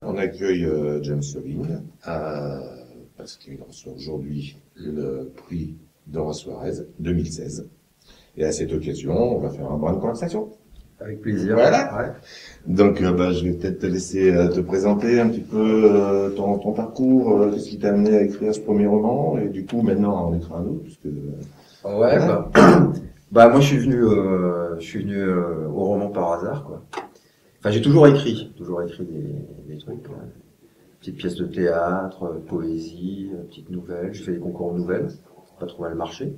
On accueille James Sobing parce qu'il reçoit aujourd'hui le prix Dora Suarez 2016. Et à cette occasion, on va faire un brin de conversation. Avec plaisir. Voilà. Ouais. Donc, je vais peut-être te laisser te présenter un petit peu ton parcours, qu'est-ce qui t'a amené à écrire ce premier roman, et du coup, maintenant, à en écrire un autre, puisque... Ouais, voilà. moi je suis venu au roman par hasard, quoi. Enfin, j'ai toujours écrit des trucs, quoi. Petites pièces de théâtre, poésie, petites nouvelles. Je fais des concours de nouvelles, pas trop mal marché.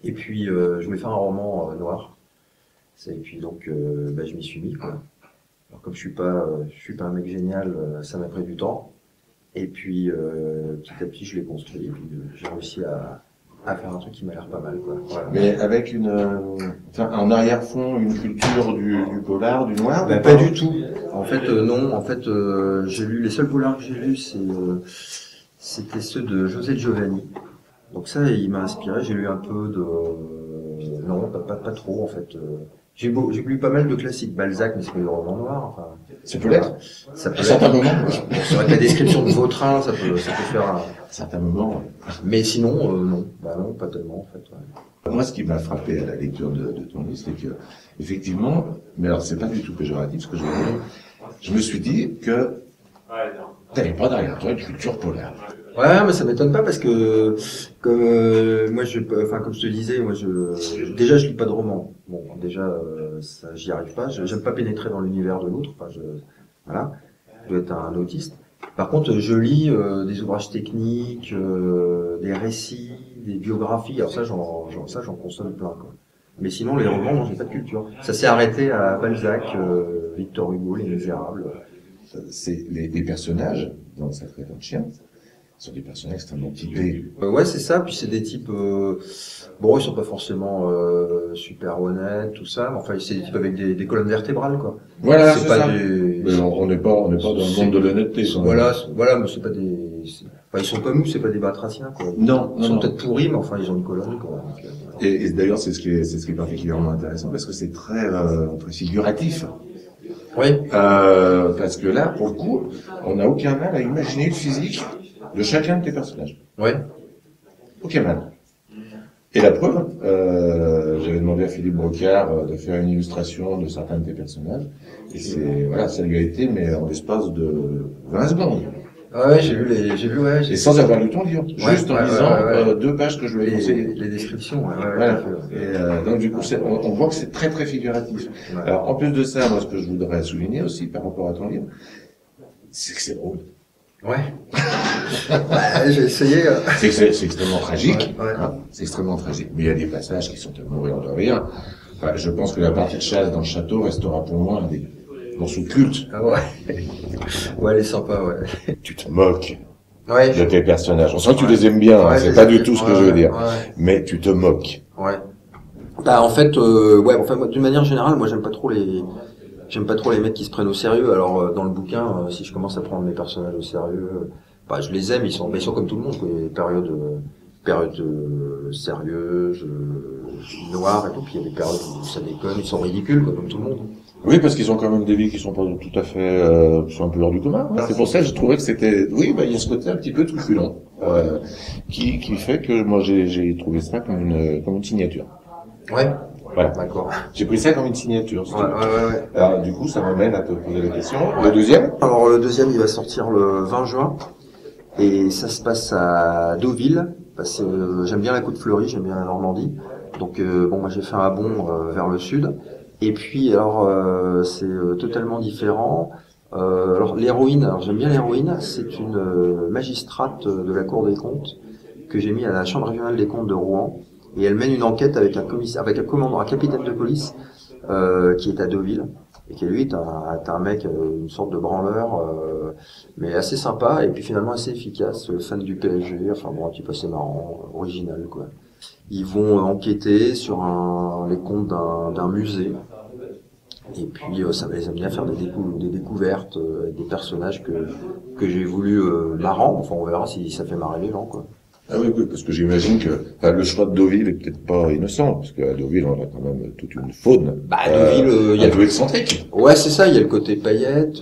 Et puis, je voulais faire un roman noir. Et puis donc, je m'y suis mis, quoi. Alors comme je suis pas un mec génial, ça m'a pris du temps. Et puis petit à petit, je l'ai construit. Et puis j'ai réussi à faire un truc qui m'a l'air pas mal, quoi. Voilà. Mais avec en arrière-fond, une culture du polar, du noir? Pas du tout. En fait, non. En fait, j'ai lu les seuls polars que j'ai lus, c'était ceux de José Giovanni. Donc ça, il m'a inspiré. J'ai lu un peu de, non, pas trop en fait. J'ai lu pas mal de classiques, Balzac, mais c'est pas du roman noir. Enfin, ça peut l'être. Ça peut à certains l'être. moments. C'est vrai que la description de Vautrin, ça peut faire un... À certains moments. Mais sinon, non. Non, pas tellement, en fait. Ouais. Moi, ce qui m'a frappé à la lecture de ton livre, c'est que, effectivement, mais alors c'est pas du tout péjoratif ce que je veux dire, je me suis dit que t'avais pas derrière toi une culture polaire. Ouais, mais ça m'étonne pas parce que comme moi comme je te disais, déjà je lis pas de romans. Bon, déjà ça j'y arrive pas. J'aime pas pénétrer dans l'univers de l'autre. Enfin, voilà, je dois être un autiste. Par contre, je lis des ouvrages techniques, des récits, des biographies. Alors ça, j'en consomme plein, quoi. Mais sinon, les romans, non, j'ai pas de culture. Ça s'est arrêté à Balzac, Victor Hugo, Les Misérables. C'est les personnages dans Sacré Temps de Chien sont des personnages extrêmement typés. Ouais, c'est ça. Puis c'est des types, bon, ils sont pas forcément super honnêtes, tout ça. Mais enfin, c'est des types avec des colonnes vertébrales, quoi. Voilà, c'est c'est pas ça. des. Mais on n'est pas dans le monde de l'honnêteté. Voilà, mais c'est pas des. Enfin, ils sont comme nous, c'est pas des batraciens, quoi. Non, ils sont peut-être pourris, mais enfin, ils ont une colonne, quoi. Et d'ailleurs, c'est ce qui est particulièrement intéressant parce que c'est très figuratif. Oui. Parce que là, pour le coup, on n'a aucun mal à imaginer le physique de chacun de tes personnages. Oui. Aucun mal. Et la preuve, j'avais demandé à Philippe Brocard de faire une illustration de certains de tes personnages. Et ça lui a été, mais en l'espace de 20 secondes. Ouais, j'ai vu, Et sans avoir lu ton livre. Juste en lisant 2 pages que je lui ai conseillées. Les descriptions, Voilà. Et donc du coup, on voit que c'est très très figuratif. Ouais. Alors en plus de ça, moi ce que je voudrais souligner aussi par rapport à ton livre, c'est que c'est drôle. Ouais. J'ai essayé. C'est que c'est extrêmement tragique. Ouais. Hein, c'est extrêmement tragique. Mais il y a des passages qui sont à mourir de rire. Enfin, je pense que la partie de chasse dans le château restera pour moi un des morceaux cultes. Ah ouais. Ouais, elle est sympa, ouais. Tu te moques. Ouais. De tes personnages. On sent que tu les aimes bien. Ouais, c'est pas du tout ce que je veux dire. Ouais. Mais tu te moques. Ouais. En fait, moi, d'une manière générale, moi, j'aime pas trop les mecs qui se prennent au sérieux. Alors, dans le bouquin, si je commence à prendre mes personnages au sérieux, je les aime, ils sont comme tout le monde, quoi. Il y a des périodes sérieuses, noires et tout, puis il y a des périodes où ça déconne, ils sont ridicules, quoi, comme tout le monde. Oui, parce qu'ils ont quand même des vies qui sont pas tout à fait, sont un peu hors du commun. C'est pour ça que je trouvais que c'était, il y a ce côté un petit peu truculent, qui fait que moi j'ai trouvé ça comme une signature. Ouais. Voilà. D'accord. J'ai pris ça comme une signature. Ouais. Alors, du coup, ça m'amène à te poser la question. Le deuxième? Alors, le deuxième, il va sortir le 20 juin. Et ça se passe à Deauville. Parce que j'aime bien la Côte Fleurie, j'aime bien la Normandie. Donc, moi, j'ai fait un bond vers le sud. Et puis, alors, c'est totalement différent. Alors, l'héroïne, j'aime bien l'héroïne. C'est une magistrate de la Cour des comptes que j'ai mis à la Chambre régionale des comptes de Rouen. Et elle mène une enquête avec un commandant, un capitaine de police qui est à Deauville et qui lui est un mec, une sorte de branleur, mais assez sympa et puis finalement assez efficace, fan du PSG, enfin bon, un type assez marrant, original, quoi. Ils vont enquêter sur les comptes d'un musée et puis ça va les amener à faire des découvertes avec des personnages que j'ai voulu marrants. Enfin, on verra si ça fait marrer les gens, quoi. Ah oui, oui, parce que j'imagine que enfin, le choix de Deauville est peut-être pas innocent, parce qu'à Deauville, on a quand même toute une faune Bah, Deauville, il y a un peu excentrique. ouais, c'est ça, il y a le côté paillettes,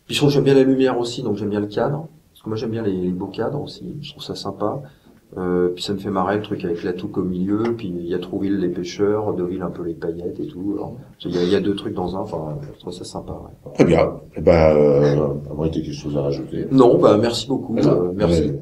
puis je trouve que j'aime bien la lumière aussi, donc j'aime bien le cadre. Parce que moi j'aime bien les beaux cadres aussi, je trouve ça sympa. Puis ça me fait marrer le truc avec la touque au milieu, puis il y a Trouville les pêcheurs, Deauville un peu les paillettes et tout. Alors, il y a deux trucs dans un, enfin, je trouve ça sympa, ouais. Très bien. Eh ben, à moins qu'il y ait quelque chose à rajouter. Non, bah merci beaucoup, Voilà. merci. Ouais.